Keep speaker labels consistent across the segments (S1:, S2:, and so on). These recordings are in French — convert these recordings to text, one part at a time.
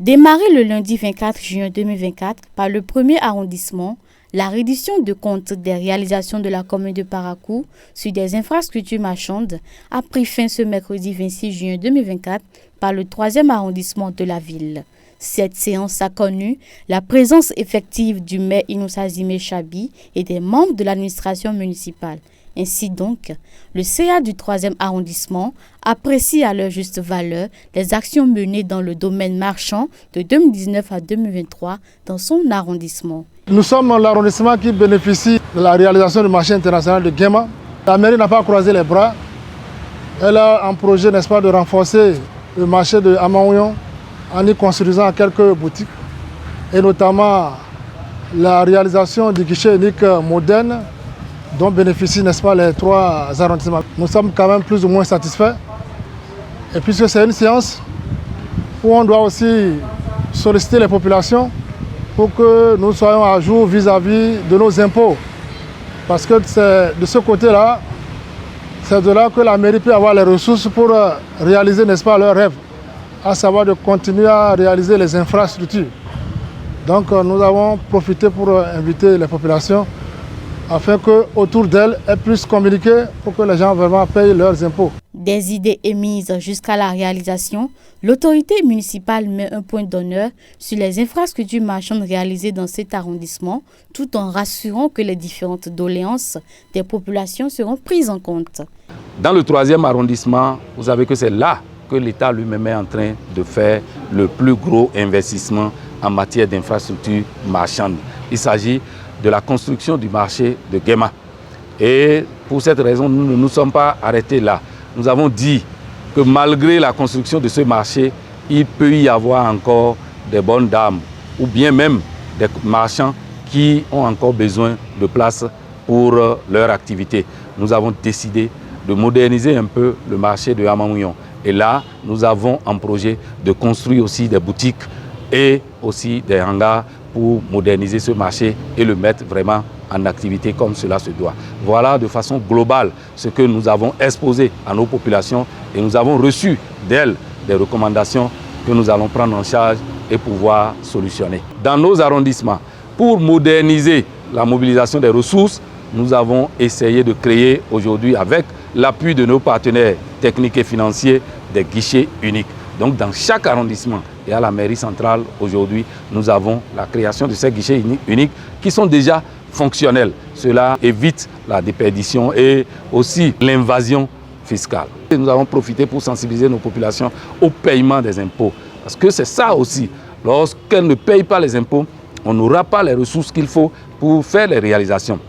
S1: Démarré le lundi 24 juin 2024 par le premier arrondissement, la reddition de compte des réalisations de la commune de Parakou sur des infrastructures marchandes a pris fin ce mercredi 26 juin 2024 par le 3e arrondissement de la ville. Cette séance a connu la présence effective du maire Inoussa Zimé Chabi et des membres de l'administration municipale. Ainsi donc, le CA du 3e arrondissement apprécie à leur juste valeur les actions menées dans le domaine marchand de 2019 à 2023 dans son arrondissement.
S2: Nous sommes l'arrondissement qui bénéficie de la réalisation du marché international de Guéma. La mairie n'a pas croisé les bras. Elle a un projet, n'est-ce pas, de renforcer le marché de Amaouyon en y construisant quelques boutiques et notamment la réalisation du guichet unique moderne dont bénéficient, n'est-ce pas, les 3 arrondissements. Nous sommes quand même plus ou moins satisfaits. Et puisque c'est une séance où on doit aussi solliciter les populations pour que nous soyons à jour vis-à-vis de nos impôts. Parce que c'est de ce côté-là, c'est de là que la mairie peut avoir les ressources pour réaliser, n'est-ce pas, leurs rêves, à savoir de continuer à réaliser les infrastructures. Donc nous avons profité pour inviter les populations afin qu'autour d'elles, elles puissent communiquer pour que les gens vraiment payent leurs impôts.
S1: Des idées émises jusqu'à la réalisation, l'autorité municipale met un point d'honneur sur les infrastructures marchandes réalisées dans cet arrondissement, tout en rassurant que les différentes doléances des populations seront prises en compte.
S3: Dans le 3e arrondissement, vous savez que c'est là que l'État lui-même est en train de faire le plus gros investissement en matière d'infrastructures marchandes. Il s'agit de la construction du marché de Guéma. Et pour cette raison, nous ne nous sommes pas arrêtés là. Nous avons dit que malgré la construction de ce marché, il peut y avoir encore des bonnes dames ou bien même des marchands qui ont encore besoin de place pour leur activité. Nous avons décidé de moderniser un peu le marché de Amaouyon. Et là, nous avons en projet de construire aussi des boutiques et aussi des hangars pour moderniser ce marché et le mettre vraiment en activité comme cela se doit. Voilà de façon globale ce que nous avons exposé à nos populations et nous avons reçu d'elles des recommandations que nous allons prendre en charge et pouvoir solutionner. Dans nos arrondissements, pour moderniser la mobilisation des ressources, nous avons essayé de créer aujourd'hui avec l'appui de nos partenaires techniques et financiers des guichets uniques. Donc dans chaque arrondissement et à la mairie centrale aujourd'hui, nous avons la création de ces guichets uniques qui sont déjà fonctionnels. Cela évite la déperdition et aussi l'invasion fiscale. Et nous avons profité pour sensibiliser nos populations au paiement des impôts. Parce que c'est ça aussi. Lorsqu'elles ne payent pas les impôts, on n'aura pas les ressources qu'il faut pour faire les réalisations.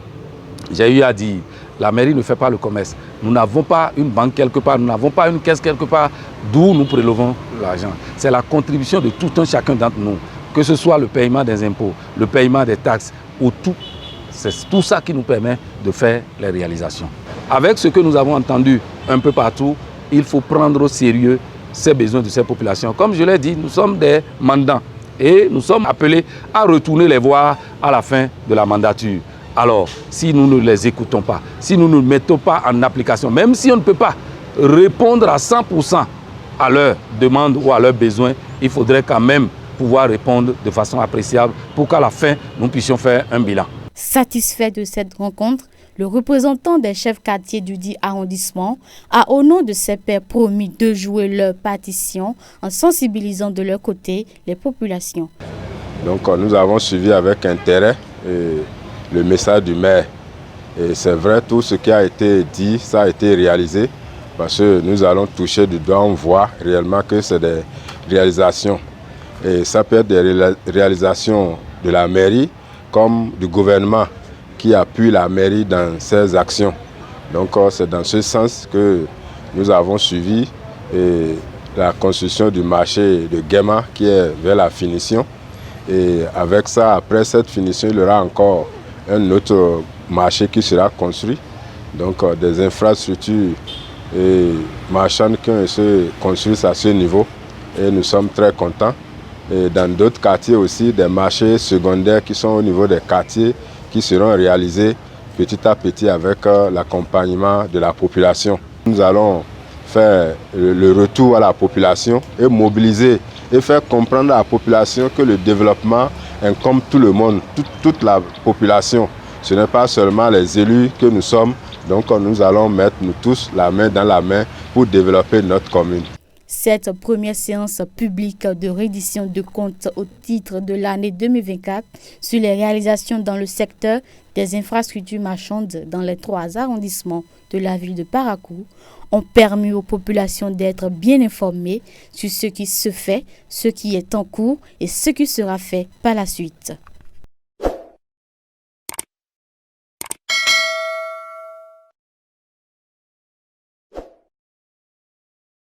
S3: J'ai eu à dire, la mairie ne fait pas le commerce. Nous n'avons pas une banque quelque part, nous n'avons pas une caisse quelque part d'où nous prélevons l'argent. C'est la contribution de tout un chacun d'entre nous, que ce soit le paiement des impôts, le paiement des taxes, ou tout. C'est tout ça qui nous permet de faire les réalisations. Avec ce que nous avons entendu un peu partout, il faut prendre au sérieux ces besoins de ces populations. Comme je l'ai dit, nous sommes des mandants et nous sommes appelés à retourner les voir à la fin de la mandature. Alors, si nous ne les écoutons pas, si nous ne mettons pas en application, même si on ne peut pas répondre à 100% à leurs demandes ou à leurs besoins, il faudrait quand même pouvoir répondre de façon appréciable pour qu'à la fin, nous puissions faire un bilan.
S1: Satisfait de cette rencontre, le représentant des chefs quartiers du dit arrondissement a au nom de ses pairs promis de jouer leur partition en sensibilisant de leur côté les populations.
S4: Donc nous avons suivi avec intérêt le message du maire. Et c'est vrai, tout ce qui a été dit, ça a été réalisé parce que nous allons toucher du doigt, on voit réellement que c'est des réalisations. Et ça peut être des réalisations de la mairie comme du gouvernement qui appuie la mairie dans ses actions. Donc c'est dans ce sens que nous avons suivi la construction du marché de Guéma qui est vers la finition. Et avec ça, après cette finition, il y aura encore un autre marché qui sera construit. Donc des infrastructures marchandes qui se construisent à ce niveau. Et nous sommes très contents. Et dans d'autres quartiers aussi, des marchés secondaires qui sont au niveau des quartiers qui seront réalisés petit à petit avec l'accompagnement de la population. Nous allons faire le retour à la population et mobiliser et faire comprendre à la population que le développement incombe tout le monde, toute la population. Ce n'est pas seulement les élus que nous sommes, donc nous allons mettre nous tous la main dans la main pour développer notre commune.
S1: Cette première séance publique de reddition de comptes au titre de l'année 2024 sur les réalisations dans le secteur des infrastructures marchandes dans les 3 arrondissements de la ville de Parakou ont permis aux populations d'être bien informées sur ce qui se fait, ce qui est en cours et ce qui sera fait par la suite.